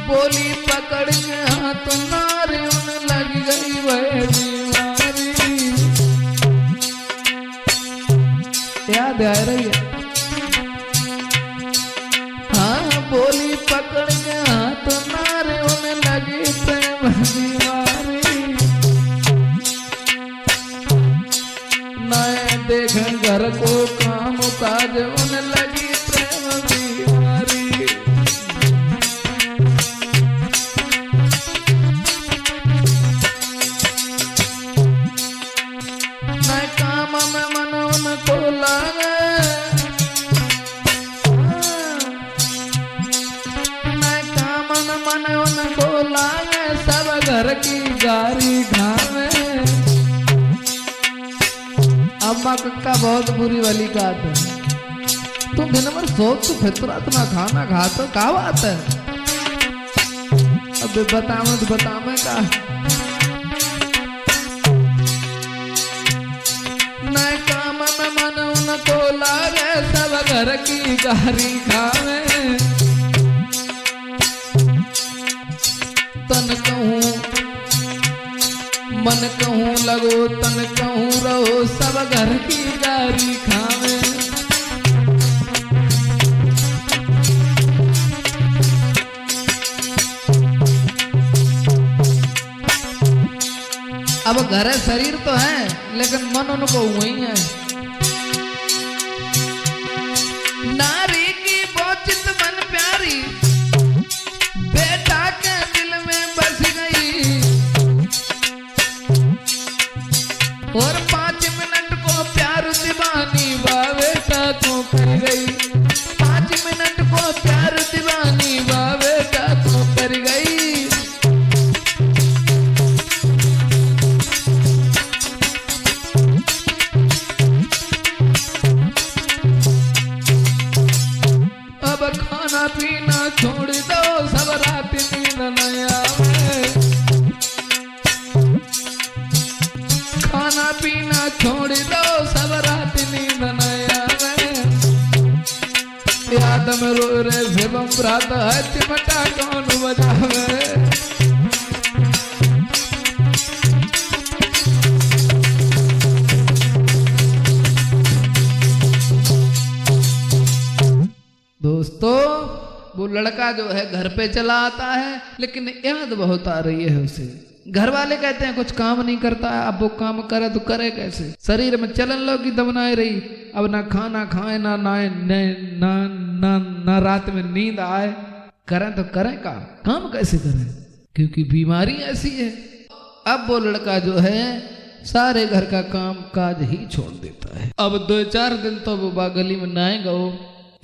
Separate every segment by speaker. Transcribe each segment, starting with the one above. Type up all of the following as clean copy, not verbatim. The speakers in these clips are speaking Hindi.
Speaker 1: बोली पकड़ के हाथ नारे उन लग गई वह बीमारी। याद आ रही है? हाँ, बोली पकड़ के हाथ नारे उन लगी प्रेम बीमारी। नए देख घर को काम काज उन लगी प्रेम बीमारी। न काम में मन उनको लागे, न काम में मन उनको लागे, सब घर की गारी ढावे। अम्मा कक्का बहुत बुरी वाली बात है, तुम दिन भर सोच फितरत ना खाना खाते का बात है? अब बतावे तो बतावे का। न काम में मन उनको लागे, सब घर की गारी खावे। तन कहूँ मन कहूँ लगो, तन कहूँ रहो, सब घर की गारी खावे। अब घर शरीर तो है लेकिन मन उनको वही है। नारी की बोचित मन प्यारी, बेटा के दिल में बस गई। और 5 मिनट को प्यार दीवानी बेटा को कर गई। 5 मिनट को प्यार दीवानी बेटा को कर गई। अब खाना पीना छोड़ दो, सब रात नींद न आवे। खाना पीना छोड़ दो, सब रात नींद न आवे। याद में रो रे शिवम रात है, चिमटा कौन बजावे। दोस्तों, वो लड़का जो है घर पे चला आता है लेकिन याद बहुत आ रही है उसे। घर वाले कहते हैं कुछ काम नहीं करता है, अब वो काम करे तो करे कैसे? शरीर में चलन लो की दबनाए रही, अब ना खाना खाए ना नहाए ना ना ना रात में नींद आए। करें तो करें का काम कैसे करें, क्योंकि बीमारी ऐसी है। अब वो लड़का जो है सारे घर का काम काज ही छोड़ देता है। अब 2-4 दिन तो वो बा गली में नहाए गो।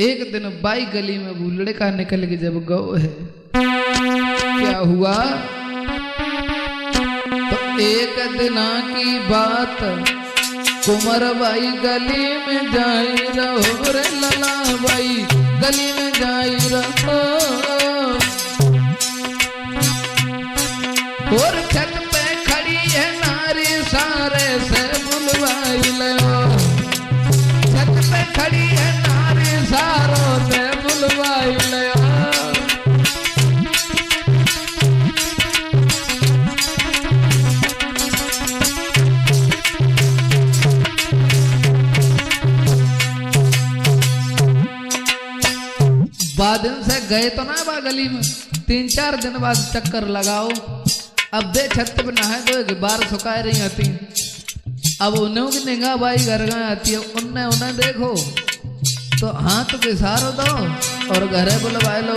Speaker 1: एक दिन बाई गली में वो लड़का निकल के जब गो है, क्या हुआ? तो एक दिना की बात, कुंवर बाई गली में जाई रहो रे लला बाई गली में जाई रहो। और छत पे खड़ी है नारी, सारे से बुलवाई लो। छत पे खड़ी है नारी, सारों से बुलवाई लो। दिन से गए तो ना बा गली में, 3-4 दिन बाद चक्कर लगाओ। अब दे छत पे नहाए दो, बार सुखाए रही आती। अब उन्हें की निगाह बाई घर गए आती है, उन्हें देखो तो हाथ के इशारो दो और घरे बुलवाए लो।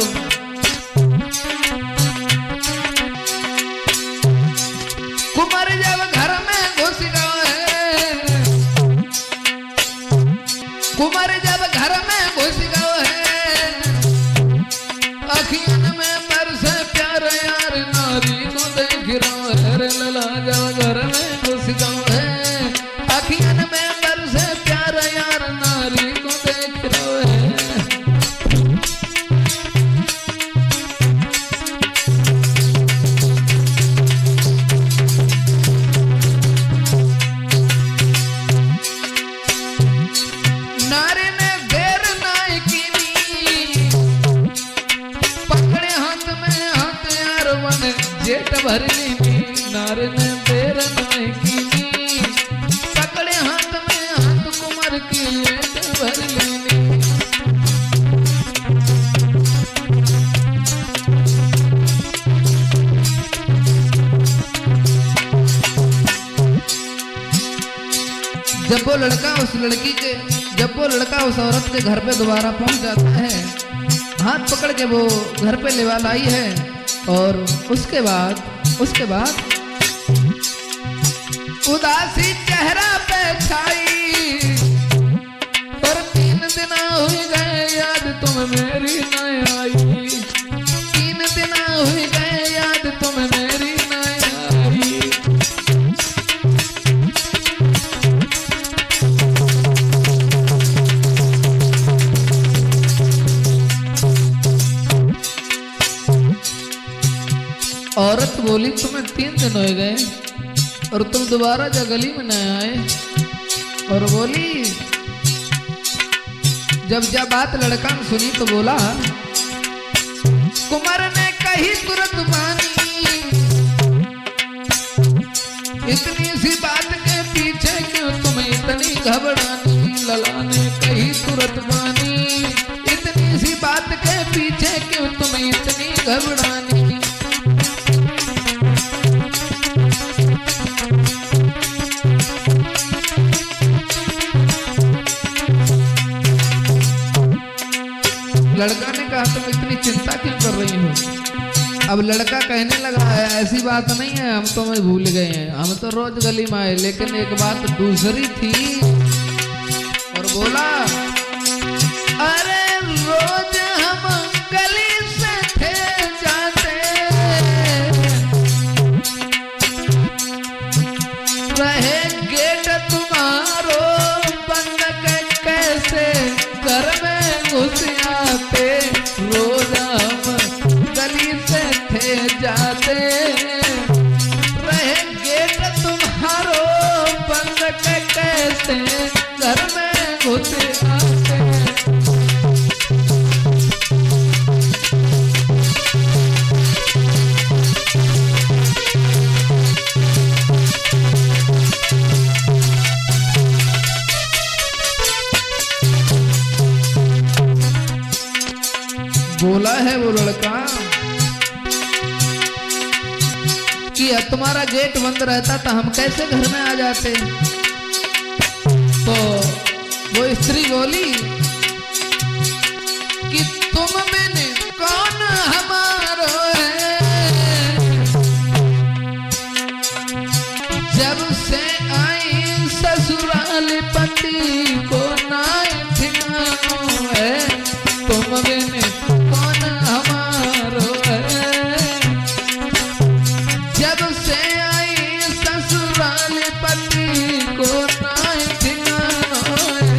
Speaker 1: कुमार जब घर में घुस गए, कुमार जब घर में घुस गए, अखियन में बरसे प्यार यार, नारी को देख रहा है रे लला। जब घर में घुस गए, अखियन में बरसे प्यार यार, नारी को देख रहा है। नारी ने देर नाई की, पकड़ मन जेठ भर लीनी नार ने देर नहीं कीनी पकड़े हाथ में हाथ कुमार की जेठ भर लीनी। जब वो लड़का उस औरत के घर पे दोबारा पहुंच जाता है, हाथ पकड़ के वो घर पे लेवा लाई है और उसके बाद उदासी चेहरा पे छाई और 3 दिन हुई गए याद तुम मेरी न आई, 3 दिन हुई गए याद तुम मेरी न आई। औरत बोली तुम्हें 3 दिन हो गए और तुम दोबारा जगली में न आए। और बोली जब बात लड़का ने सुनी तो बोला कुमार ने कही तुरंत मानी, इतनी सी बात के पीछे क्यों तुम इतनी घबरानी। लला ने कही तुरंत मानी, इतनी सी बात के पीछे क्यों तुम इतनी घबरानी। लड़का ने कहा तुम इतनी चिंता क्यों कर रही हो। अब लड़का कहने लगा है ऐसी बात नहीं है, हम तो मैं भूल गए हैं, हम तो रोज गली में आए, लेकिन एक बात दूसरी थी। और बोला अरे रोज हम गली से थे जाते रहे गेट तुम्हारो बंद कैसे घर में घुस आते, रोज हम गली से थे जाते रहे गेट तुम्हारो बंद कैसे घर में घुस आते। बोला है वो लड़का कि तुम्हारा गेट बंद रहता था हम कैसे घर में आ जाते। तो वो स्त्री बोली कि तुम बिन कौन हमारो है, जब से आई ससुराल पति को नाई ठिकानो है, तुम बिन कौन हमारो है, जब से आई ससुराल पति को नाई ठिकानो है।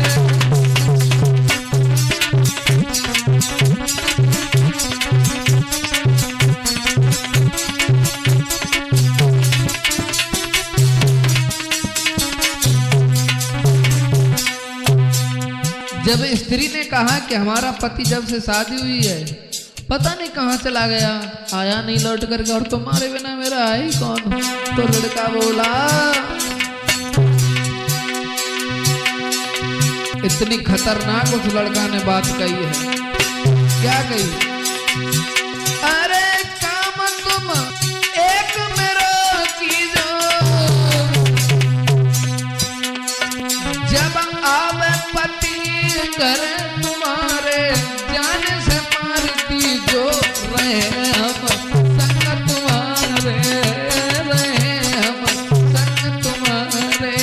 Speaker 1: जब स्त्री ने कहा कि हमारा पति जब से शादी हुई है पता नहीं कहाँ चला गया, आया नहीं लौट करके, और तुम्हारे बिना मेरा है ही कौन। तो लड़का बोला इतनी खतरनाक उस लड़का ने बात कही है। क्या कही? अरे काम तुम एक मेरो कीजो, जब आवे पति घर तुम्हारे जान से मारती जो रहे हम संग तुम्हारे, रहे हम संग तुम्हारे,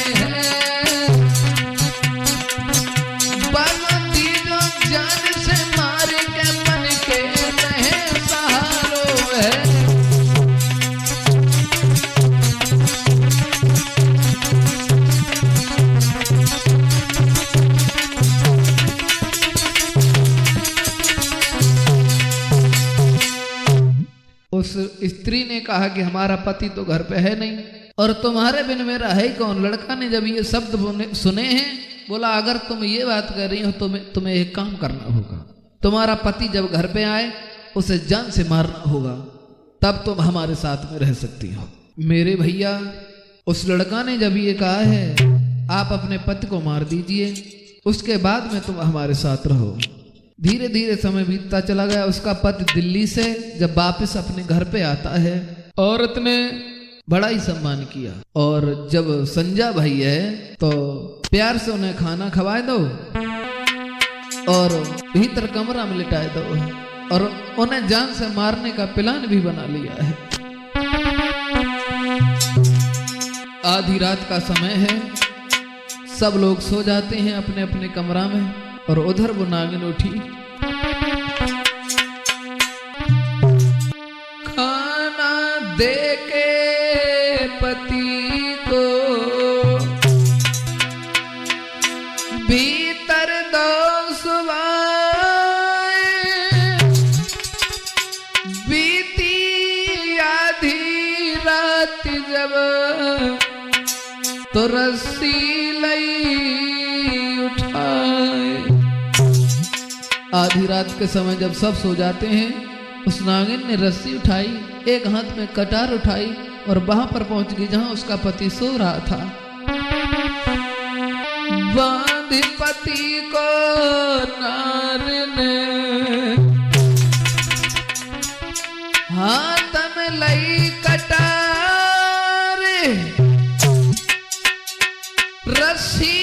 Speaker 1: बगती जो जान से मार के मन के रहे सहारो है। उस स्त्री ने कहा कि हमारा पति तो घर पे है नहीं और तुम्हारे बिन मेरा है कौन। लड़का ने जब ये शब्द सुने हैं बोला अगर तुम ये बात कर रही हो तो तुम्हें एक काम करना होगा, तुम्हारा पति जब घर पे आए उसे जान से मारना होगा। तब तुम हमारे साथ में रह सकती हो। मेरे भैया, उस लड़का ने जब ये कहा है आप अपने पति को मार दीजिए, उसके बाद में तुम हमारे साथ रहो। धीरे धीरे समय बीतता चला गया। उसका पति दिल्ली से जब वापस अपने घर पे आता है, औरत ने बड़ा ही सम्मान किया, और जब संजा भाई है तो प्यार से उन्हें खाना खवाए दो और भीतर कमरा में लिटाए दो, और उन्हें जान से मारने का प्लान भी बना लिया है। आधी रात का समय है, सब लोग सो जाते हैं अपने अपने कमरा में, और उधर वो नागिन उठी। खाना दे के पति को भीतर दो सुवाए, बीती आधी रात जब तो रस्सी लई उठाए। आधी रात के समय जब सब सो जाते हैं, उस नागिन ने रस्सी उठाई, एक हाथ में कटार उठाई और वहां पर पहुंच गई जहां उसका पति सो रहा था। बांध पति को नार ने हाथ में लई कटार, रस्सी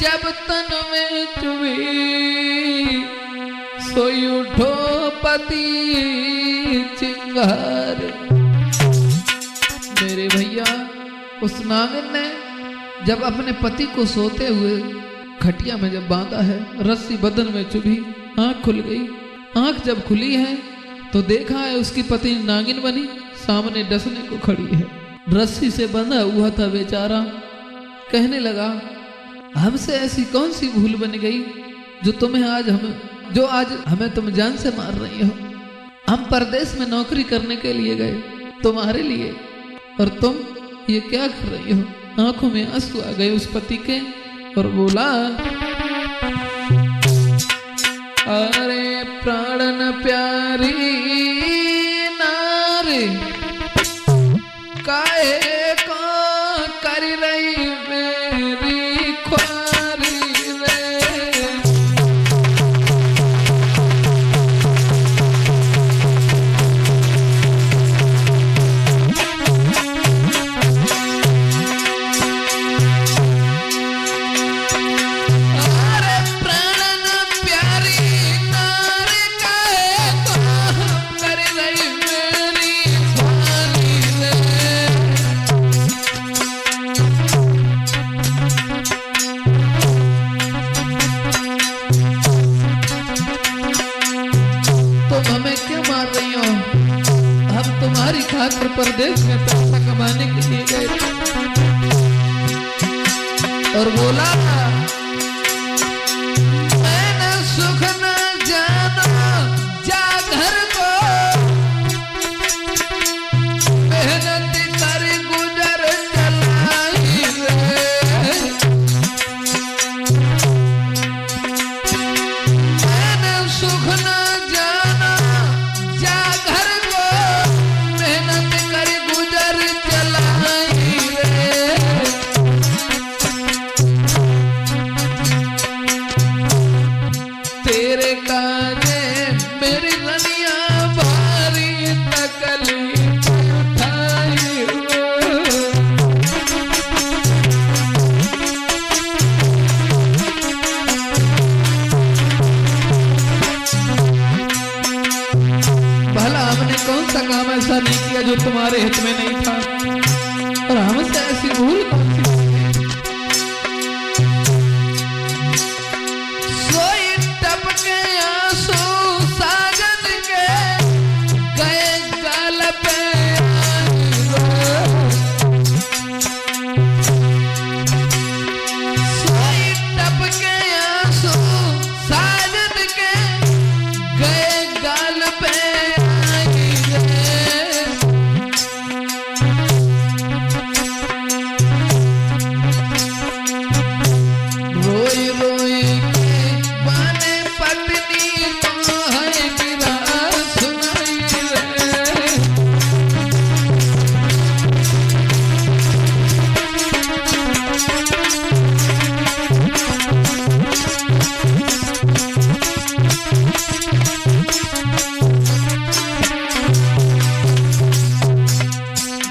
Speaker 1: जब तन में चुभी, सोई उठो पति चिंगार। मेरे भैया, उस नागिन ने जब अपने पति को सोते हुए खटिया में जब बांधा है, रस्सी बदन में चुभी, आंख खुल गई। आंख जब खुली है तो देखा है उसकी पत्नी नागिन बनी सामने डसने को खड़ी है। रस्सी से बंधा हुआ था बेचारा। कहने लगा, हमसे ऐसी कौन सी भूल बन गई जो आज हमें तुम जान से मार रही हो। हम परदेश में नौकरी करने के लिए गए तुम्हारे लिए, और तुम ये क्या कर रही हो। आंखों में आंसू आ गए उस पति के, और बोला, अरे प्राणन प्यारी नारी, काहे को कर रही मेरी ख्वारी रे। अरे प्राणन प्यारी नारी, काहे को कर रही मेरी ख्वारी रे। तुम हमें क्यों मार रही हो। हम तुम्हारी खातिर परदेश में पैसा कमाने के लिए गए थे। और बोला, मैंने सुख न जाना जा घर को, मेहनत कर गुजर चलाई रे। मैंने सुख न जाना जा घर को, मेहनत कर गुजर चलाई रे। तेरे काने मेरी रनिया भारी तकलीफ उठाई रे। भला हमने कौन सा काम ऐसा नहीं किया जो तुम्हारे हित में नहीं था, और हमसे ऐसी भूल कौन सी। सोई टपके आंसू साजन के, गए गाल पे सोई टपके आंसू साजन के, गए गाल पे आई रे।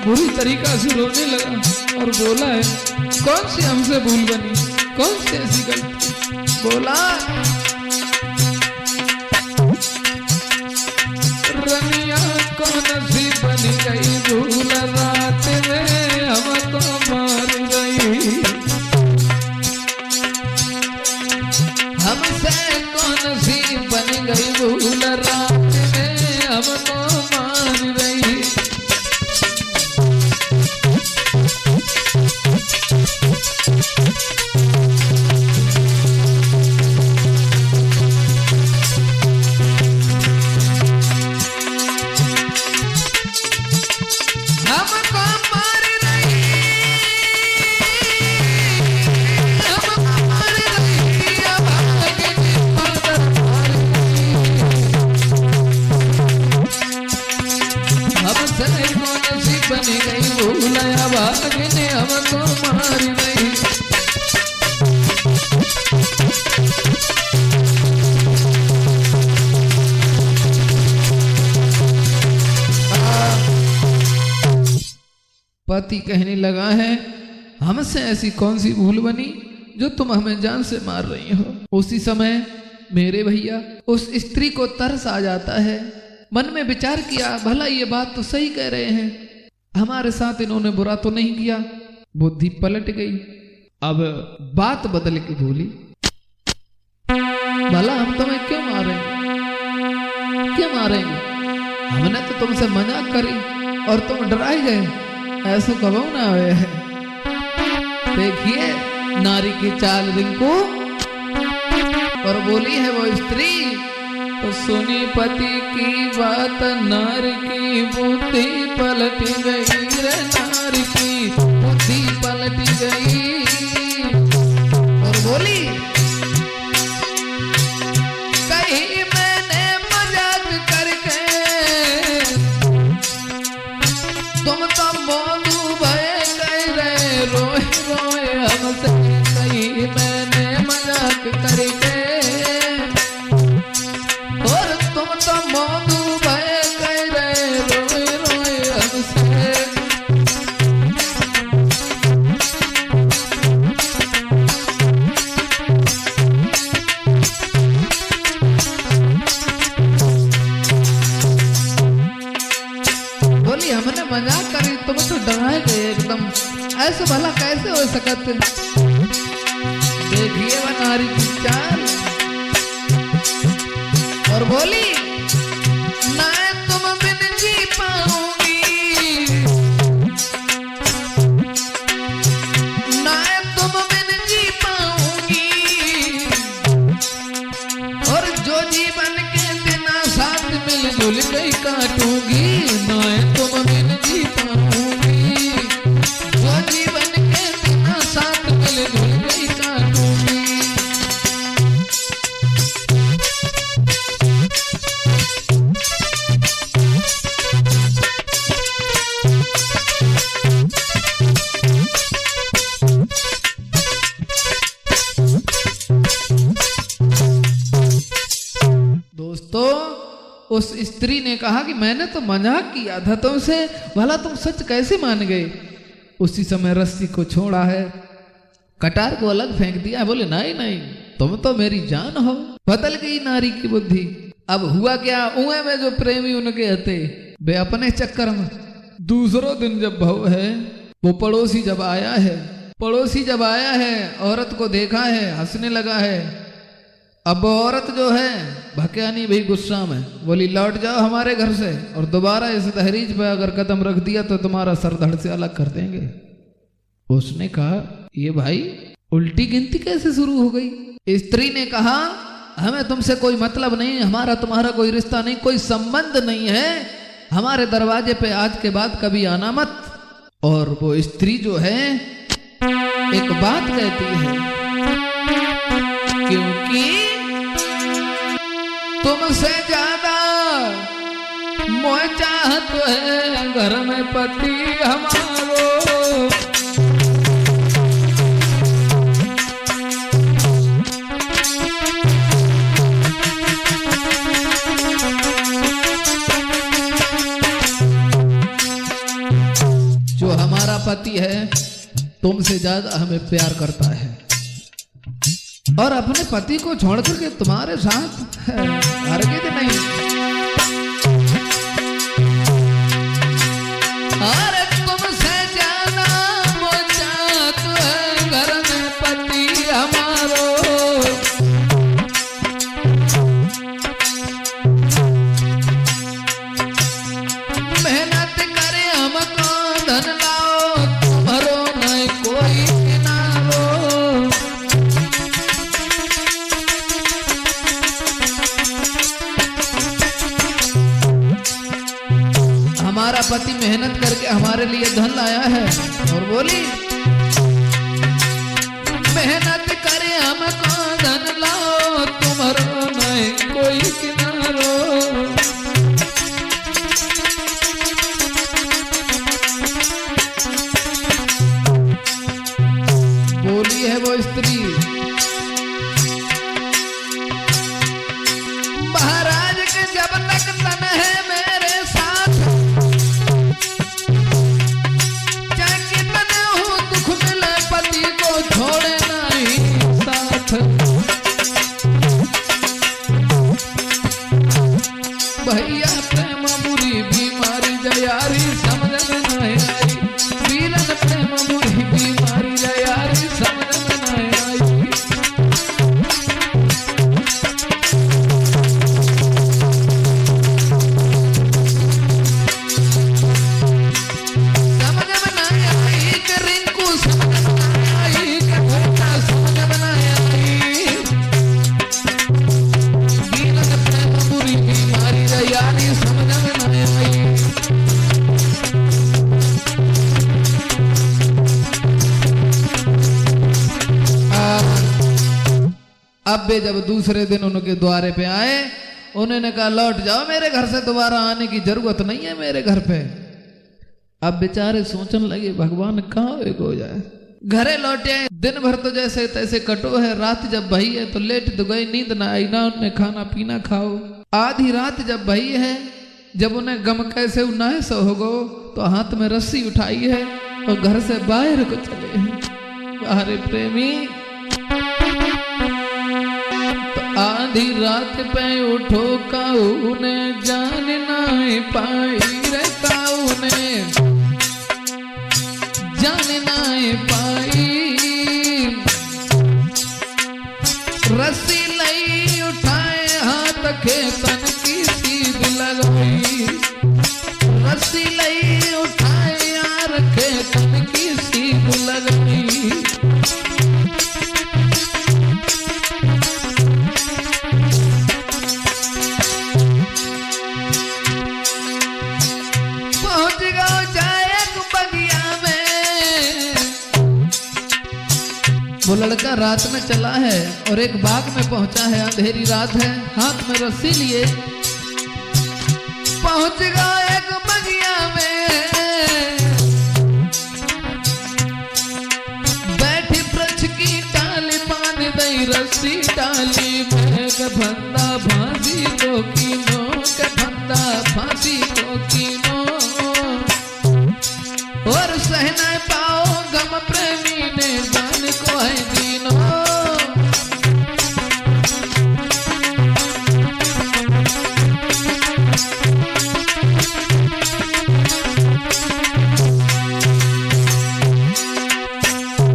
Speaker 1: बुरी तरीका से रोने लगा और बोला है, कौन सी हमसे भूल बनी, कौन सी ऐसी गलती। बोला, रनिया कौन सी बनी गई भूल, रात में हमको मार गई। हमसे कौन सी बन गई भूल, रात में हमको मार गई। बनी गई भूलया भागने हमको मार गई। पति कहने लगा है, हमसे ऐसी कौन सी भूल बनी जो तुम हमें जान से मार रही हो। उसी समय मेरे भैया उस स्त्री को तरस आ जाता है। मन में विचार किया, भला ये बात तो सही कह रहे हैं, हमारे साथ इन्होंने बुरा तो नहीं किया। बुद्धि पलट गई। अब बात बदल के बोली, भला हम तुम्हें क्यों मारेंगे, क्यों मारेंगे? हमने तो तुमसे मजाक करी और तुम डराए गए, ऐसा कबो ना हुए है। देखिए नारी की चाल रिंकू। और बोली है वो स्त्री, तो सुनी पति की बात नारी की बुद्धि पलट गई रे, नारी की बुद्धि पलट गई। और बोली, कहीं मैंने मजाक करके तुम तो मौलू भय गए रे, रोए रोए हमसे। कहीं मैंने मजाक करके और तुम तो मौलू भय गए रे, रोए रोए हमसे। बोली, हमने मजाक करी, तुम तो डराए गए एकदम, ऐसे भला कैसे हो सकते। देखिए वह नारी की चाल। और बोली, ना तुम बिन जी पाऊंगी, ना तुम बिन जी पाऊंगी, और जो जीवन के बिना साथ मिलजुल गई काटूंगी। ना तुम बिन जी पाऊंगी, जो जीवन के बिना साथ मिलजुल गई काटूंगी। दोस्तों, उस स्त्री ने कहा कि मैंने तो मजाक किया था तुमसे, भला तुम सच कैसे मान गए। उसी समय रस्सी को छोड़ा है, कटार को अलग फेंक दिया। बोले, नहीं नहीं, तुम तो मेरी जान हो। बदल गई नारी की बुद्धि। अब हुआ क्या, उए में जो प्रेमी उनके हते वे अपने चक्कर में। दूसरों दिन जब भव है, वो पड़ोसी जब आया है, पड़ोसी जब आया है, औरत को देखा है, हंसने लगा है। अब औरत जो है भक्यानी भी गुस्सा में बोली, लौट जाओ हमारे घर से, और दोबारा इस दहलीज पे अगर कदम रख दिया तो तुम्हारा सर धड़ से अलग कर देंगे। उसने कहा, ये भाई उल्टी गिनती कैसे शुरू हो गई। स्त्री ने कहा, हमें तुमसे कोई मतलब नहीं, हमारा तुम्हारा कोई रिश्ता नहीं, कोई संबंध नहीं है, हमारे दरवाजे पे आज के बाद कभी आना मत। और वो स्त्री जो है एक बात कहती है, क्योंकि तुमसे ज्यादा मोह चाहत है घर में पति हमारो। पति है तुमसे ज्यादा हमें प्यार करता है और अपने पति को छोड़ करके तुम्हारे साथ हरगिज़ नहीं। अरे तुमसे ज्यादा मोचात है घर में पति हमारो, मेहनत करे हमको धन लाओ तुम्हारो नहीं कोई किनारो। हमारा पति मेहनत करके हमारे लिए धन लाया है और बोली मेहनत करे हमको धन लाओ तुम्हारो नहीं कोई किनारो। बोली है वो स्त्री महाराज के जब तक तन है मेरे साथ, चाहे कितने हो दुख मिले पति को छोड़े नहीं साथ। भैया प्रेम बुरी बीमारी जयारी समझ में नहीं आई, वीरन प्रेम बुरी बीमारी जयारी समझ में नहीं आई। अब वे जब दूसरे दिन उनके द्वारे पे आए उन्होंने कहा लौट जाओ मेरे घर से, दोबारा आने की जरूरत नहीं है मेरे घर पे। अब बेचारे सोचने लगे भगवान कहाँ एक हो जाए। घरे लौटे आए, दिन भर तो जैसे तैसे कटो है, रात जब भई है तो लेट तो गई, नींद ना आई ना उन्हें खाना पीना खाओ। आधी रात जब भई है, जब उन्हें गम कैसे उन्नाए सो हो गो तो हाथ में रस्सी उठाई है और घर से बाहर को चले हैं। अरे प्रेमी आधी रात पे उठो काऊ ने जान नहीं पाई रे, काऊ ने जान नहीं पाई। रस्सी लई उठाए हाथ के तन की सीध लगाई, रस्सी लई उठाए यार के तन की सीध लगाई। वो लड़का रात में चला है और एक बाग में पहुंचा है, अंधेरी रात है, हाथ में रस्सी लिए पहुंच गया एक बगिया में। बैठी वृक्ष की डाली बांध दई रस्सी डाली में, फंदा फांसी को कीनो के फंदा फांसी को कीनो। और सहना पाओ गम प्रेमी ने जान को है दीनो।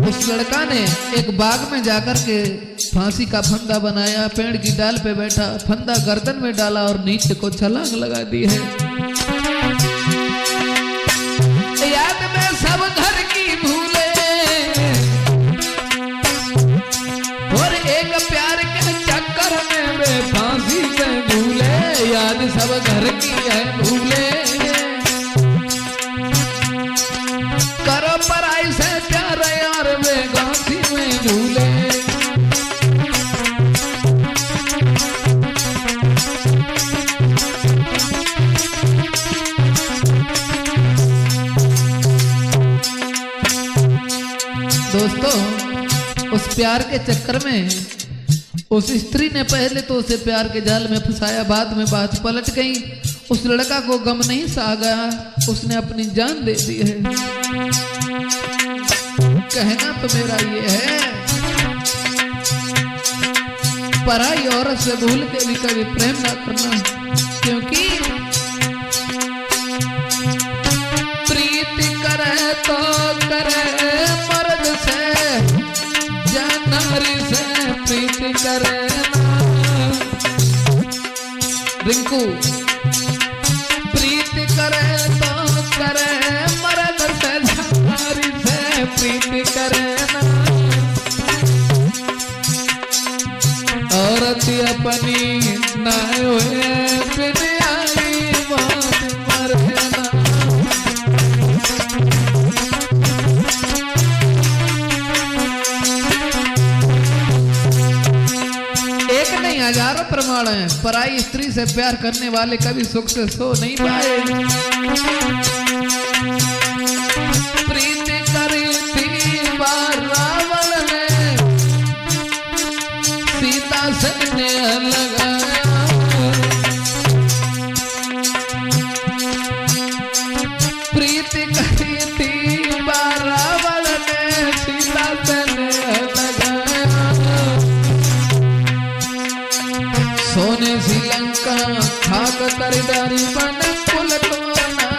Speaker 1: उस लड़का ने एक बाग में जाकर के फांसी का फंदा बनाया, पेड़ की डाल पे बैठा, फंदा गर्दन में डाला और नीचे को छलांग लगा दी है। याद में सब घर की भूले और एक प्यार के चक्कर में वे फांसी से भूले, याद सब घर की है भूले। करो पराई से प्यार यार वे गांधी में भूले। दोस्तों उस प्यार के चक्कर में उस स्त्री ने पहले तो उसे प्यार के जाल में फंसाया, बाद में बात पलट गई। उस लड़का को गम नहीं सहा गया, उसने अपनी जान दे दी है। कहना तो मेरा ये है, पराई औरत से भूल के भी कभी प्रेम ना करना, क्योंकि प्रीति करे तो करे मर्द से, या नारी से प्रीति करे ना। रिंकू, प्रीति करे तो करे मर्द से, नारी से प्रीति करे ना। औरत अपनी ना हुए बिन आई मौत मरे ना। एक नहीं हजारों प्रमाण है, पराई स्त्री से प्यार करने वाले कभी सुख से सो नहीं पाए। प्रीति करी थी रावण ने, सीता से नेह लगाया। प्रीति करी थी रावण ने, सीता से नेह लगाया। सोने श्रीलंका खाक करदारी बन कुल को ना।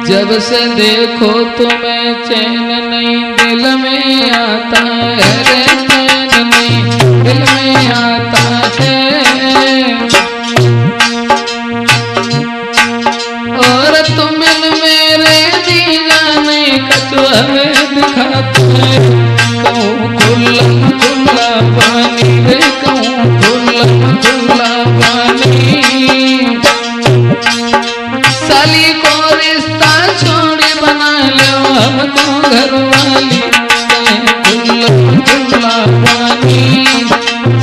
Speaker 1: जब से देखो तुम्हें चैन नहीं दिल में आता है, चैन नहीं दिल में आता है। और तुम मेरे जीना नहीं कछुआ में दिखाते है। कहूँ खुला खुला पानी रे, कहूँ खुला खुला पानी। साली को रिश्ता छोड़ी बना लो हमको घरवाली, खुला खुला पानी।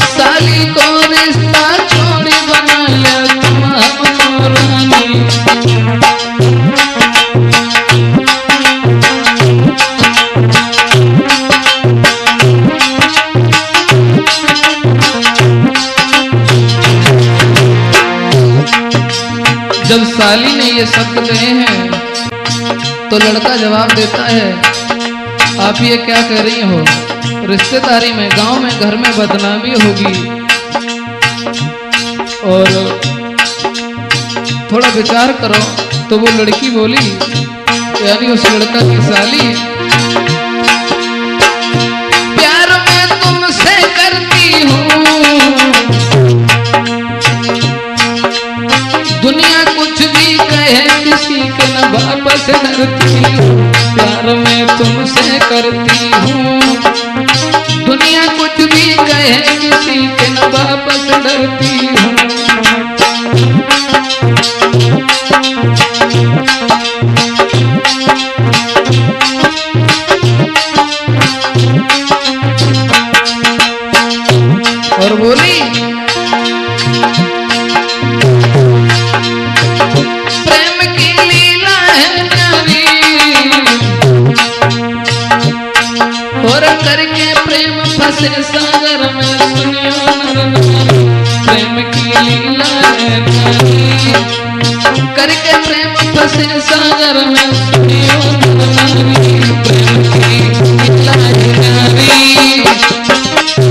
Speaker 1: साली को रिश्ता छोड़ी बना लो तुम हमको रानी। जब साली ने ये शब्द कहे हैं तो लड़का जवाब देता है, आप ये क्या कह रही हो? रिश्तेदारी में, गांव में, घर में बदनामी होगी। और थोड़ा विचार करो। तो वो लड़की बोली, यानी उस लड़का की साली, प्यार मैं तुमसे करती हूँ, दुनिया कुछ भी कहे किसी के न वापस डरती हूँ। प्यार मैं तुमसे करती हूँ, दुनिया कुछ भी कहे किसी के न वापस डरती हूँ। और बोली, करके प्रेम फंसे सागर में, सुनियो नरनारी, प्रेम की लीला है नारी। करके प्रेम फंसे सागर में, सुनियो नरनारी, प्रेम की लीला है नारी।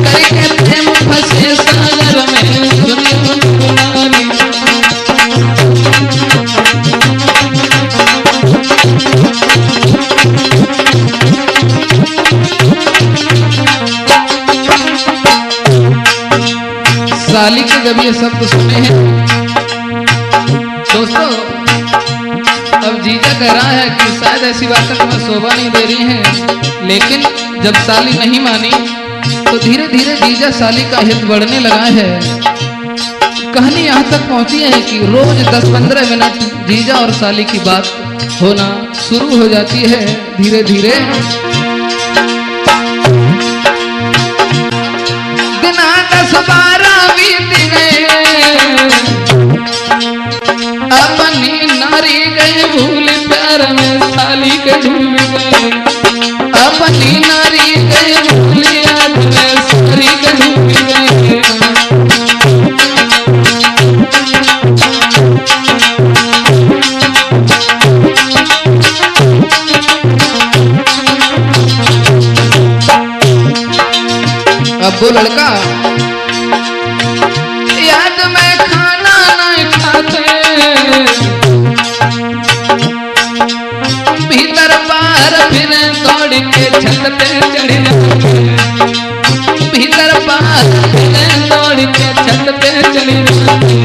Speaker 1: करके प्रेम फंसे सागर में, सुनियो नरनारी। साली के जब ये शब्द सुने हैं दोस्तों, अब जीजा कह रहा है कि शायद ऐसी बातें तुम्हें शोभा नहीं दे रही हैं, लेकिन जब साली नहीं मानी तो धीरे धीरे जीजा साली का हित बढ़ने लगा है। कहानी यहाँ तक पहुंची है कि रोज 10-15 मिनट जीजा और साली की बात होना शुरू हो जाती है। धीरे धीरे दिना 10-12 बीत गए, साली नारी गए भूली याद में सारी डूब गए। अब वो लड़का याद में खाना नहीं खाते, भीतर बाहर फिर दौड़ के छत पे चढ़ जाते, भीतर बाहर फिर दौड़ के छत पे चढ़ जाते।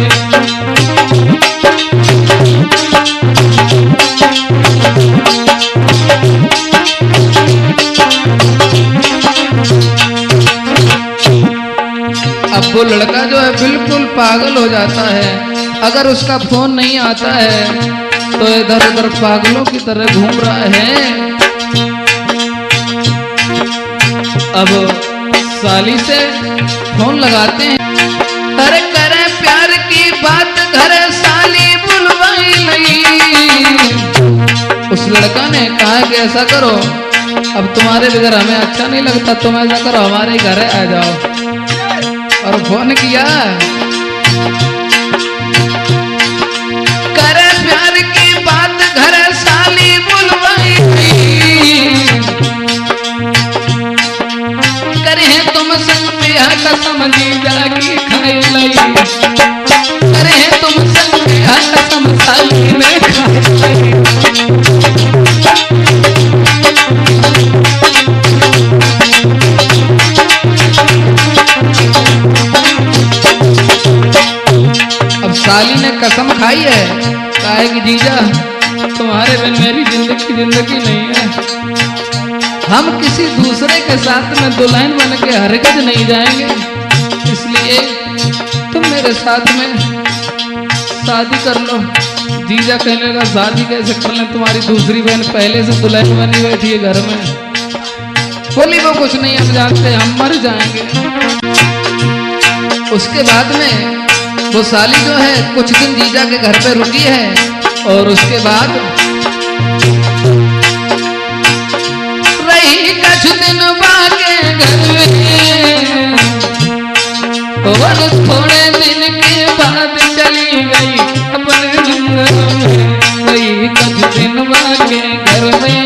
Speaker 1: अब वो लड़का जो है बिल्कुल पागल हो जाता है। अगर उसका फोन नहीं आता है तो इधर उधर पागलों की तरह घूम रहा है। अब साली से फोन लगाते हैं, अरे करे प्यार की बात घरे साली बुलवाई नहीं। उस लड़का ने कहा कि ऐसा करो, अब तुम्हारे बगैर हमें अच्छा नहीं लगता, तुम ऐसा करो हमारे घर आ जाओ। और फोन किया, करे प्यार की बात घर साली बुलवाई, करे तुम संग ब्याह कसम जीजा की खाई लाई, करे तुम संग ब्याह कसम साली में खाई लाई। साली ने कसम खाई है, कहा है कि जीजा तुम्हारे बिन मेरी जिंदगी नहीं है, हम किसी दूसरे के साथ में दुल्हन बन के हरकत नहीं जाएंगे, इसलिए तुम मेरे साथ में शादी कर लो। जीजा कहने लगा शादी कैसे कर लें, तुम्हारी दूसरी बहन पहले से दुल्हन बनी बैठी है घर में। बोली वो कुछ नहीं, हम जानते हम मर जाएंगे। उसके बाद में वो साली जो है कुछ दिन जीजा के घर पे रुकी है और उसके बाद रही कुछ दिन बाके घर में, और थोड़े दिन के बाद चली गई अपने नंगर में। रही कुछ दिन बाके घर में,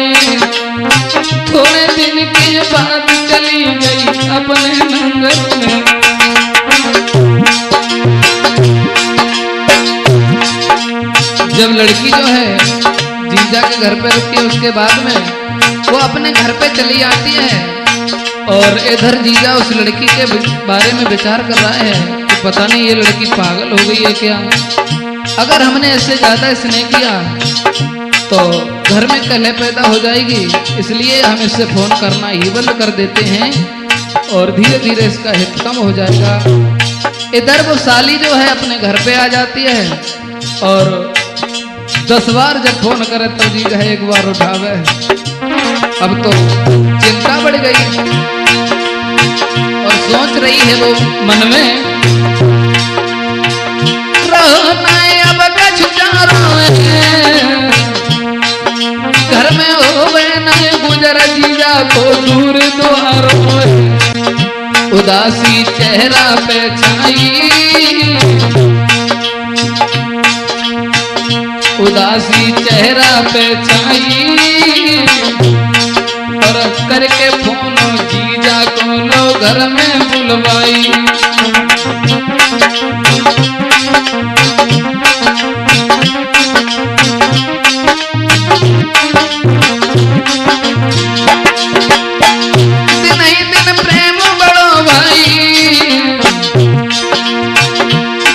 Speaker 1: थोड़े दिन के बाद चली गई अपने नंगर में। जब लड़की जो है जीजा के घर पे रुकी, उसके बाद में वो अपने घर पे चली आती है और इधर जीजा उस लड़की के बारे में विचार कर रहा है कि पता नहीं ये लड़की पागल हो गई है क्या। अगर हमने इससे ज्यादा स्नेह किया तो घर में कलह पैदा हो जाएगी, इसलिए हम इससे फोन करना ही बंद कर देते हैं और धीरे धीरे इसका हित कम हो जाएगा। इधर वो साली जो है अपने घर पे आ जाती है और 10 बार जब फोन करे तो जीजा एक बार उठावे। अब तो चिंता बढ़ गई और सोच रही है वो मन में, रहना अब कछ चारों घर में होवे न गुजर जीजा को दूर द्वारों, उदासी चेहरा पे छाई, उदासी चेहरा पे छाई, और करके फोन जीजा को लो घर में बुलवाई। दिन ही दिन प्रेम बड़ो भाई,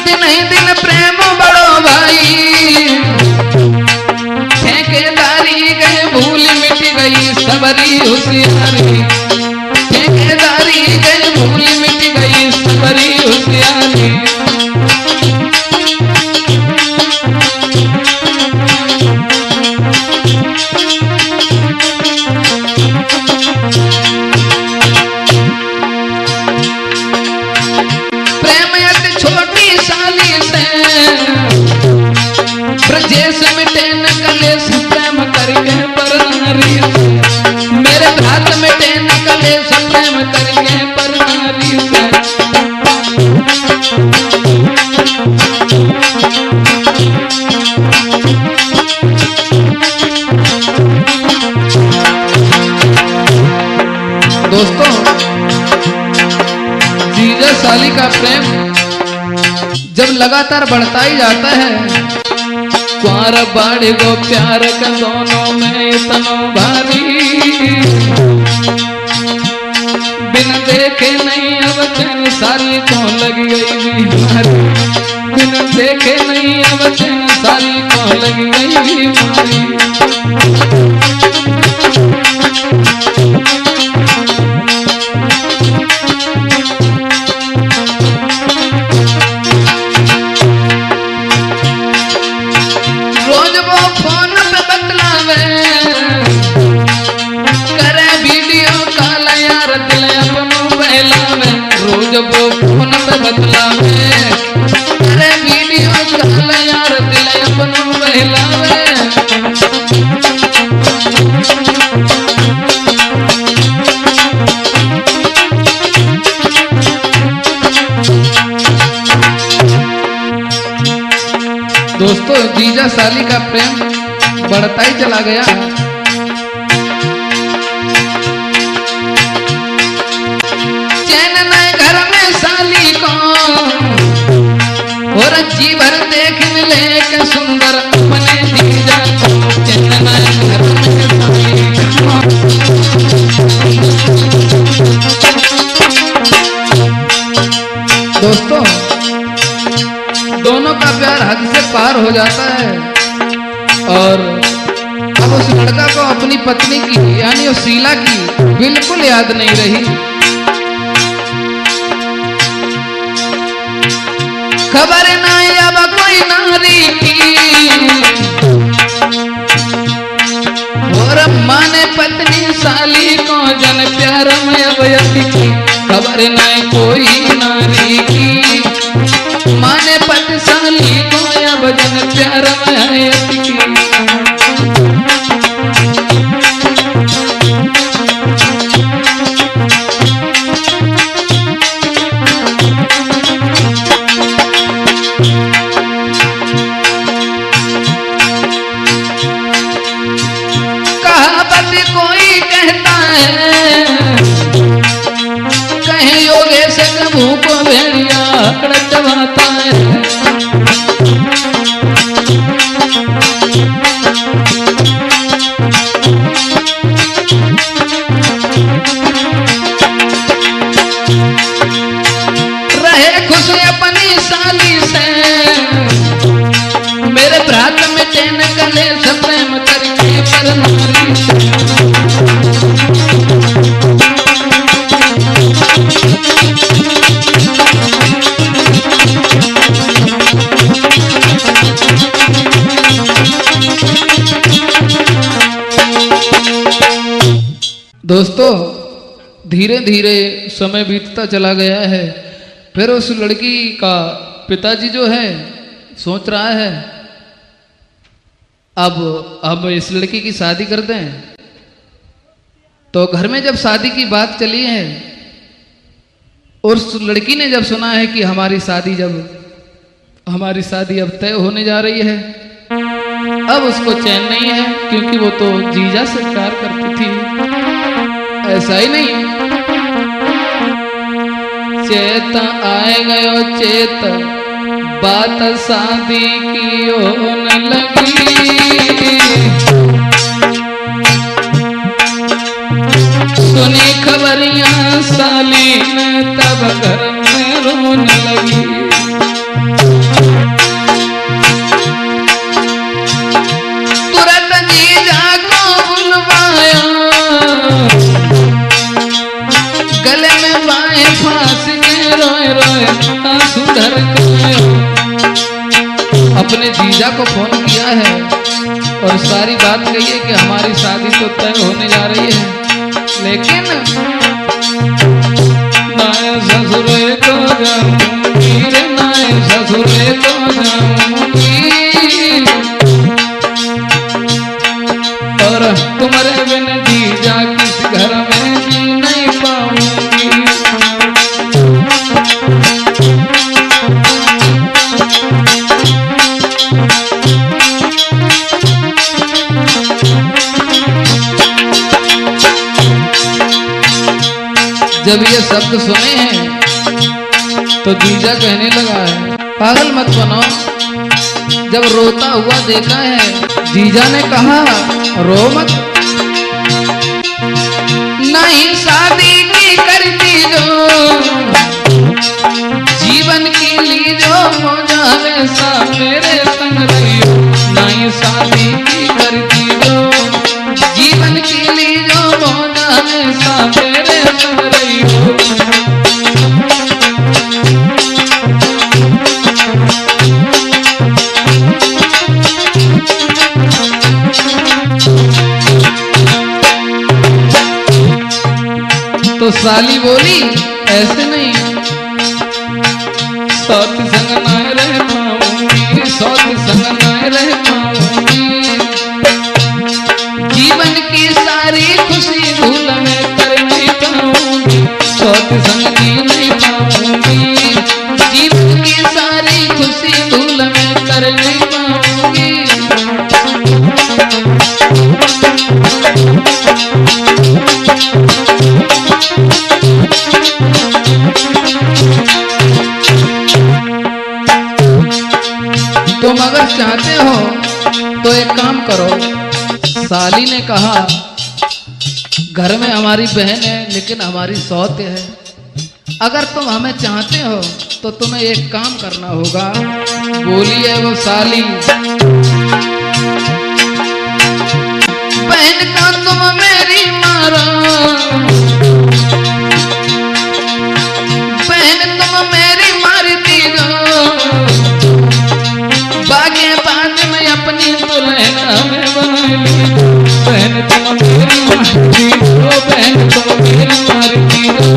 Speaker 1: दिन ही दिन प्रेम बड़ो भाई, भूल मिट गई सबरी होशियारी, ठेकेदारी गई भूल मिट गई करिए पर नारी से। दोस्तों, जीजा साली का प्रेम जब लगातार बढ़ता ही जाता है, कुंवर बाड़ी गो प्यार के दोनों में इतना भारी, बिन देखे नहीं अब चैन साली को लग गई बीमारी, बिन देखे नहीं अब चैन साली को लग गई बीमारी। जब वो फोन पे बतलावे, अरे वीडियो कॉल यार दिल अपनों बहलावे। दोस्तों, जीजा साली का प्रेम बढ़ता ही चला गया। साली को और जी भर देख मिले के सुंदर अपने जीजा को, चन्ना घर में साली को। दोस्तों, दोनों का प्यार हद से पार हो जाता है और अब उस लड़का को अपनी पत्नी की यानी उस शीला की बिल्कुल याद नहीं रही। खबर नहीं अब कोई नारी की और माने पत्नी साली को जन प्यार में अब यति की। खबर नहीं कोई नारी की माने पति साली को अब जन प्यार में यति की। कोई कहता है कहीं योगेश कबू को भेड़िया अकड़ चबाता है। रहे खुश अपनी साली से, मेरे भ्रात में चैन कले से प्रेम करके पर नारी से। दोस्तों, धीरे धीरे समय बीतता चला गया है। फिर उस लड़की का पिताजी जो है सोच रहा है अब इस लड़की की शादी कर दें। तो घर में जब शादी की बात चली है और उस लड़की ने जब सुना है कि हमारी शादी अब तय होने जा रही है, अब उसको चैन नहीं है क्योंकि वो तो जीजा से प्यार करती थी। ऐसा ही नहीं, चेत आए गयो चेत बात शादी की होने लगी। सुनी खबरियां साली ने तब घर में रोने लगी। तुरंत जीजा को बुलवाया, गले में बाएं फांस के रोए रोए आंसू धर के अपने जीजा को फोन किया है और सारी बात कही है कि हमारी शादी तो तय होने जा रही है, लेकिन नाय ससुरे को जाऊंगी रे, नाय ससुरे को जाऊंगी, और तुम्हारे बिन जीजा किस घर में जी नहीं पाऊंगी। जब ये शब्द सुने हैं तो जीजा कहने लगा है, पागल मत बनो। जब रोता हुआ देखा है, जीजा ने कहा रो मत, नहीं शादी की करती जो जीवन की ली जो मौजा वैसा मेरे संग रहियो, नहीं शादी की करती जो जीवन की ली जो मौजा वैसा मेरे संग रहियो। तो साली बोली ऐसे नहीं, सौत संग ना रह पाऊंगी, सौत संग ना रह पाऊंगी, जीवन की सारी खुशी भूल में कर नहीं पाऊंगी, सौत संग नहीं पाऊंगी, जीवन की सारी खुशी भूल में कर नहीं पाऊंगी। तुम अगर चाहते हो तो एक काम करो, साली ने कहा घर में हमारी बहन है लेकिन हमारी सौत है, अगर तुम हमें चाहते हो तो तुम्हें एक काम करना होगा। बोली है वो साली, बहन का तुम मेरी मारो, बहन तुम मेरी मारती दो, बागे बाद में अपनी दुल्हन में बना ली, बहन तुम मेरी मारती दो, बहन तुम मेरी मारती दो,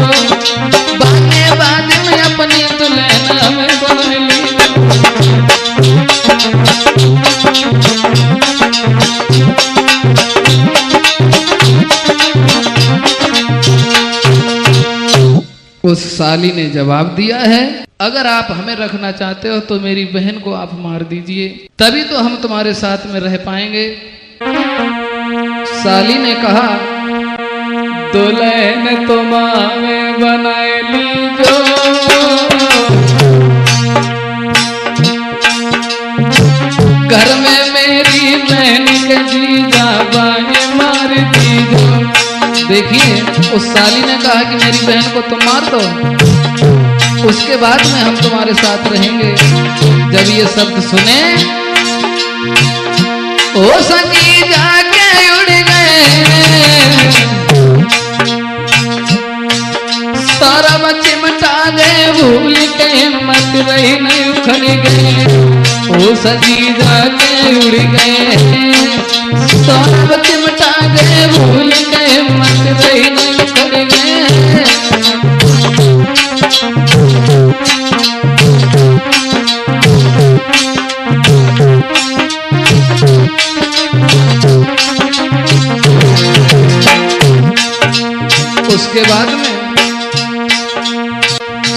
Speaker 1: बागे बाद में अपनी दुल्हन में बना ली। उस साली ने जवाब दिया है, अगर आप हमें रखना चाहते हो तो मेरी बहन को आप मार दीजिए, तभी तो हम तुम्हारे साथ में रह पाएंगे। साली ने कहा दुल्हन तुम्हारे बनाए लीजो, घर में मेरी बहन के जीजा बाएं मार दीजो। देखिए उस साली ने कहा कि मेरी बहन को तुम मार दो, उसके बाद में हम तुम्हारे साथ रहेंगे। जब ये शब्द सुने ओ सजी जाके उड़ गए, सारा चिमटा गए, भूल के मत रही नहीं उखड़ गए, ओ सजी जाके उड़ गए, सारा चिमटा गए, भूल के मत रही नहीं उखड़ गए। उसके बाद में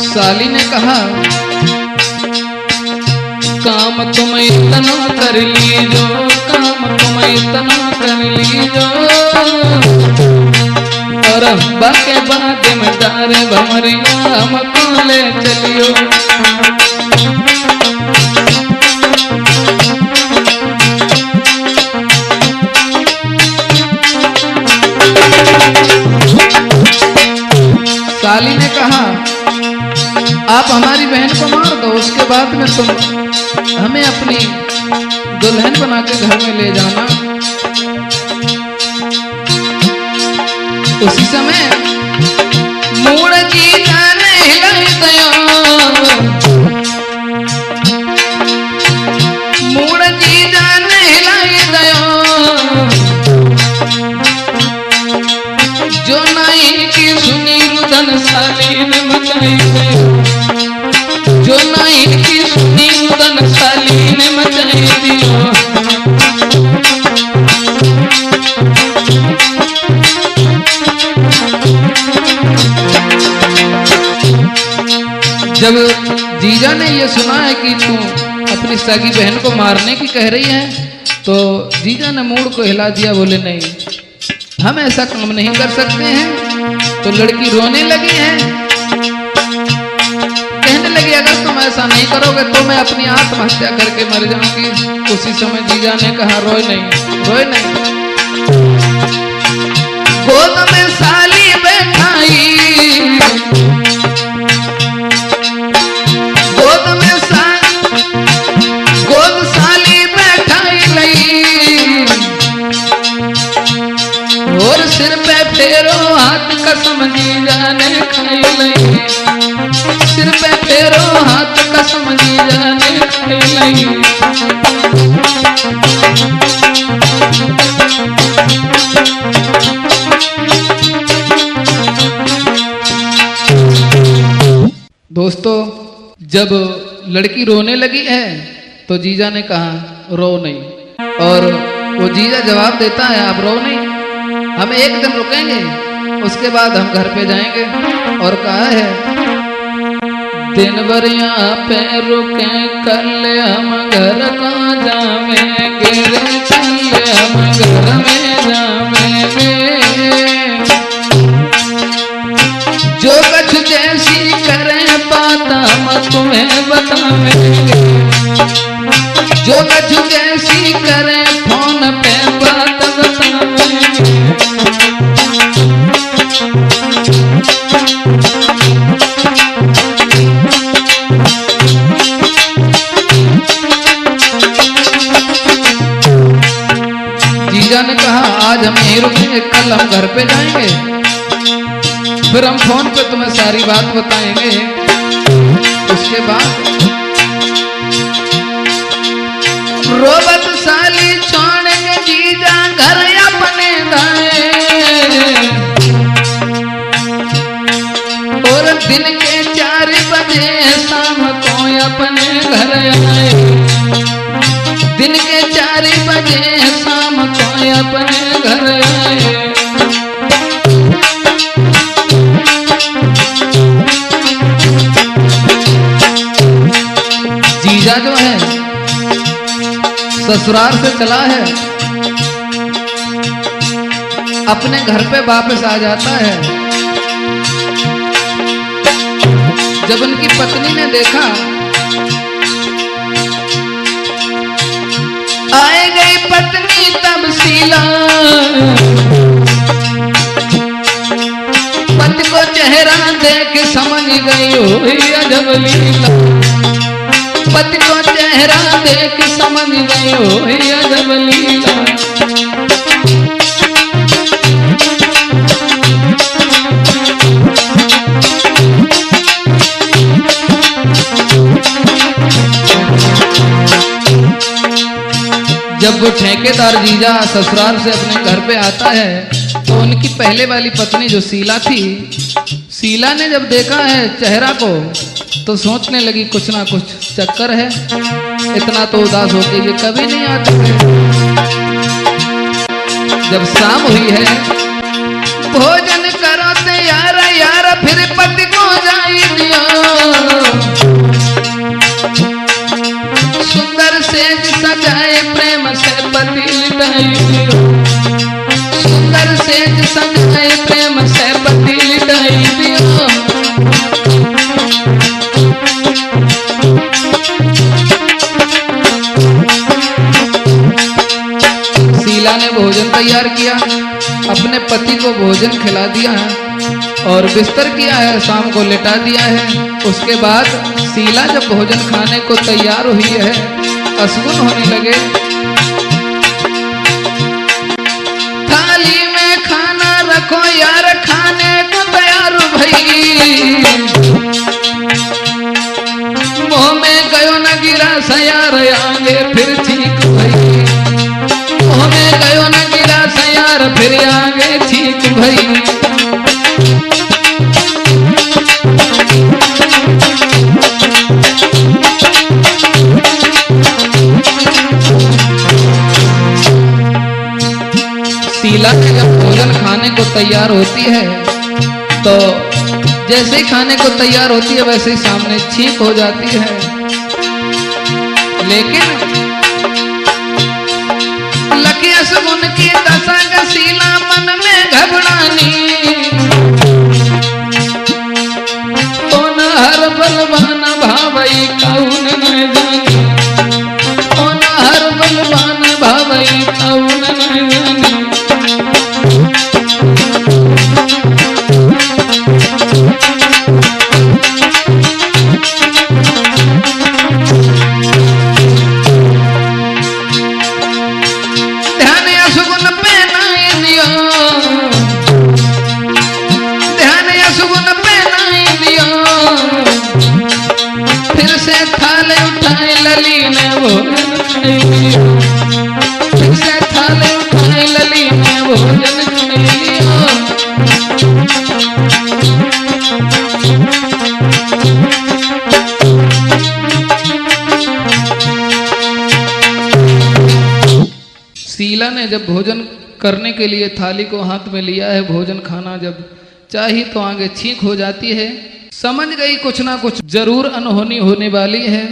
Speaker 1: साली ने कहा काम तुम इतना कर लीजो, काम तुम इतना कर लीजो, और अब्बा के बाद में डारे भमरिया हमको ले चलियो। साली ने कहा आप हमारी बहन को मार दो, उसके बाद में तुम हमें अपनी दुल्हन बना के घर में ले जाना। उसी समय मूड़ की जाने हिलाई दयो, मूड़ की जाने हिलाई दयो, जो नहीं की सुनी रुदन साली ने मचाई दयो, जो नहीं की सुनी रुदन साली ने मचाई दियो। जब जीजा ने ये सुना है कि तू अपनी सगी बहन को मारने की कह रही है, तो जीजा ने मूड को हिला दिया, बोले नहीं हम ऐसा काम नहीं कर सकते हैं। तो लड़की रोने लगी है, कहने लगी अगर तुम ऐसा नहीं करोगे तो मैं अपनी आत्महत्या करके मर जाऊंगी। उसी समय जीजा ने कहा रोए नहीं, रोए नहीं। गोद में साली बैठाई, गोद में गोद साली बैठाई लई, और सिर पे फेरो हाथ कसम जीजा ने खाई लई, सिर पे फेरो हाथ कसम जीजा ने खाई लई। दोस्तों, जब लड़की रोने लगी है तो जीजा ने कहा रो नहीं, और वो जीजा जवाब देता है आप रो नहीं, हम एक दिन रुकेंगे, उसके बाद हम घर पे जाएंगे। और कहा है दिन भर यहाँ पे रुके, कल हम घर का जावेंगे, कल हम घर में जावेंगे। जो कछ जैसी करें बात हम तुम्हें बतावेंगे, जो कछ जैसी करें फोन पे बात बतावेंगे। जीजा ने कहा आज हम यहीं रुकेंगे, कल हम घर पे जाएंगे, फिर हम फोन पे तुम्हें सारी बात बताएंगे। उसके बाद रोबत साली छोड़ेंगे जीजा घर अपने दाए, और दिन के 4 बजे शाम को अपने घर आए, दिन के 4 बजे शाम को अपने घर आए। जीजा जो है ससुराल से चला है, अपने घर पे वापस आ जाता है। जब उनकी पत्नी ने देखा, आए गई पत्नी तब शीला, पति को चेहरा देख समझ गई हो अजब लीला, पति को चेहरा देख समझ गई हो अजब लीला। जब वो ठेकेदार जीजा ससुराल से अपने घर पे आता है तो उनकी पहले वाली पत्नी जो शीला थी, शीला ने जब देखा है चेहरा को तो सोचने लगी कुछ ना कुछ चक्कर है, इतना तो उदास होके ये कभी नहीं आते थे। जब शाम हुई है, भोजन करो तैयार यार, फिर पति को जाई दियो, सुंदर सेज सजाए प्रेम से पति लिटाई दियो, सुंदर सेज सजाए प्रेम से पति लिटाई दियो। शीला ने भोजन तैयार किया, अपने पति को भोजन खिला दिया है और बिस्तर किया है, शाम को लेटा दिया है। उसके बाद शीला जब भोजन खाने को तैयार हुई है, असगुन होने लगे, थाली में खाना रखो यार, खाने को तैयार भई, मुंह में गयो न गिरा सयार, आगे फिर ठीक भई, मुंह में गयो न गिरा सयार, फिर आगे ठीक भई। शीला ने जब भोजन खाने को तैयार होती है तो जैसे ही खाने को तैयार होती है वैसे ही सामने छींक हो जाती है, लेकिन लकी असगुन की दशा शीला मन में घबरानी, भोजन खाई लियो, फिर से थाली उठाई लली में भोजन खाई लियो। शीला ने जब भोजन करने के लिए थाली को हाथ में लिया है, भोजन खाना जब चाहिए तो आगे छींक हो जाती है, समझ गई कुछ ना कुछ जरूर अनहोनी होने वाली है।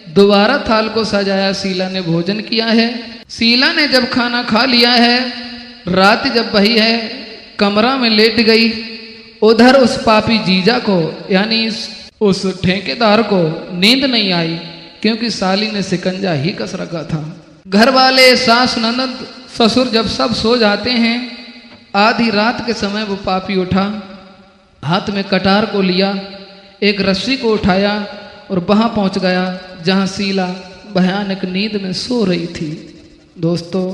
Speaker 1: दोबारा थाल को सजाया, शीला ने भोजन किया है। शीला ने जब खाना खा लिया है, रात जब बही है, कमरा में लेट गई। उधर उस पापी जीजा को यानी उस ठेकेदार को नींद नहीं आई, क्योंकि साली ने शिकंजा ही कस रखा था। घर वाले, सास, ननद, ससुर जब सब सो जाते हैं, आधी रात के समय वो पापी उठा, हाथ में कटार को लिया, एक रस्सी को उठाया और वहां पहुंच गया जहां शीला भयानक नींद में सो रही थी। दोस्तों,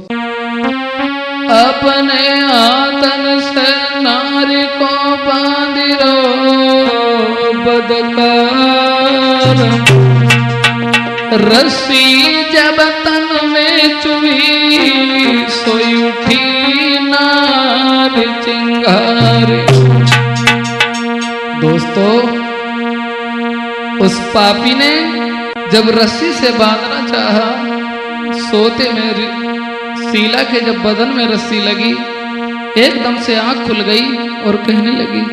Speaker 1: अपने आतन से नारी को बांधिरो बदकार, रस्सी जब तन में चुभी सोई उठी नार चिंगारी। दोस्तों, उस पापी ने जब रस्सी से बांधना चाहा, सोते में शीला के जब बदन में रस्सी लगी, एकदम से आंख खुल गई और कहने लगी,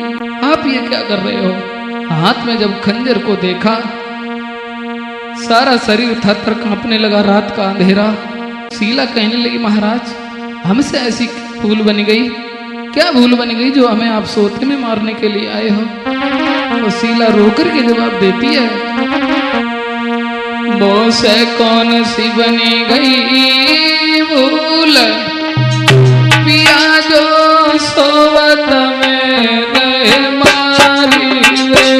Speaker 1: आप ये क्या कर रहे हो? हाथ में जब खंजर को देखा, सारा शरीर थर-थर कांपने लगा। रात का अंधेरा। शीला कहने लगी, महाराज, हमसे ऐसी भूल बन गई? क्या भूल बन गई जो हमें आप सोते में मारने के लिए आए हो? तो शीला रोकर के जवाब देती है, मुझसे कौन सी बनी गई भूल, पिया जो सोवत में रहे मारी रे।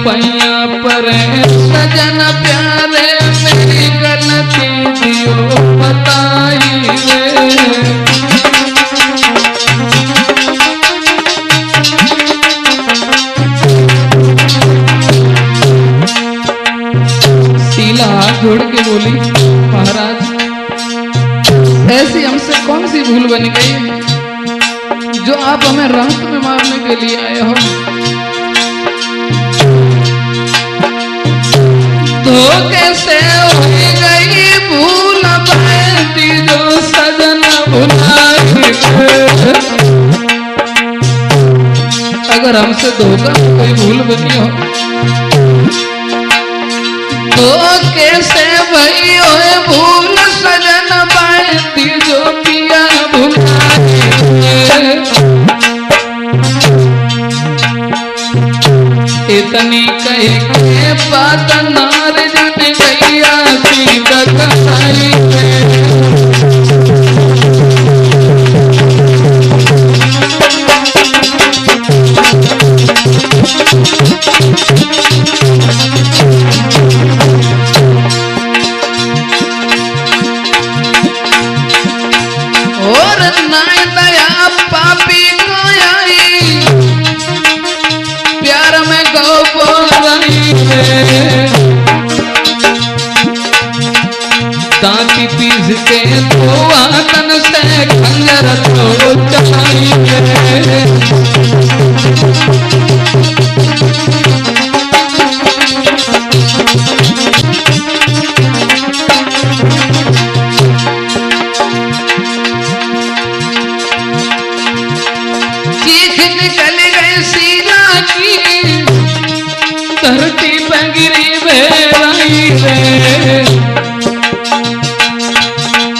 Speaker 1: पैया पर सजन प्यारे, मेरी गलती दियो बताई रे। शीला जोड़ के बोली, महाराज, ऐसी हमसे कौन सी भूल बन गई जो आप हमें रात में मारने के लिए आए हो? धोखे से हो गई भूल, बैठी जो सजन भुलाई। अगर हमसे धोखा कोई भूल बनी हो, धोखे से भई हो भूल, सजन बैठी जो पिया भुलाई। इतनी कही के बात नार जन गैया सीता कसाई और नाय दया पापी को आई, प्यार में गौ बोलाई दांती पीस के तो आतन से खंजर तो चलाई। चीख निकल गई शीला की, धरती पे गिरी बेराई रे।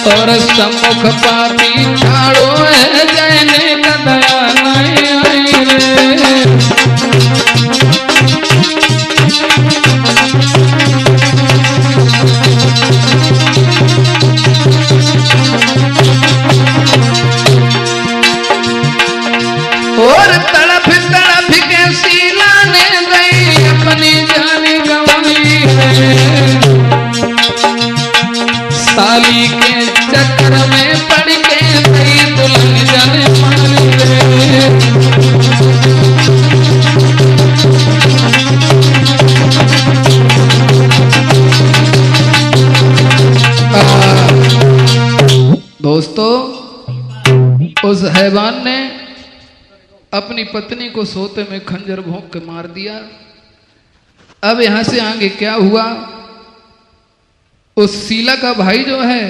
Speaker 1: और सम्मुख पापी ठाड़ो है, जैने का दया नहीं आई रे। उस हैवान ने अपनी पत्नी को सोते में खंजर भोंक के मार दिया। अब यहां से आगे क्या हुआ, उस शीला का भाई जो है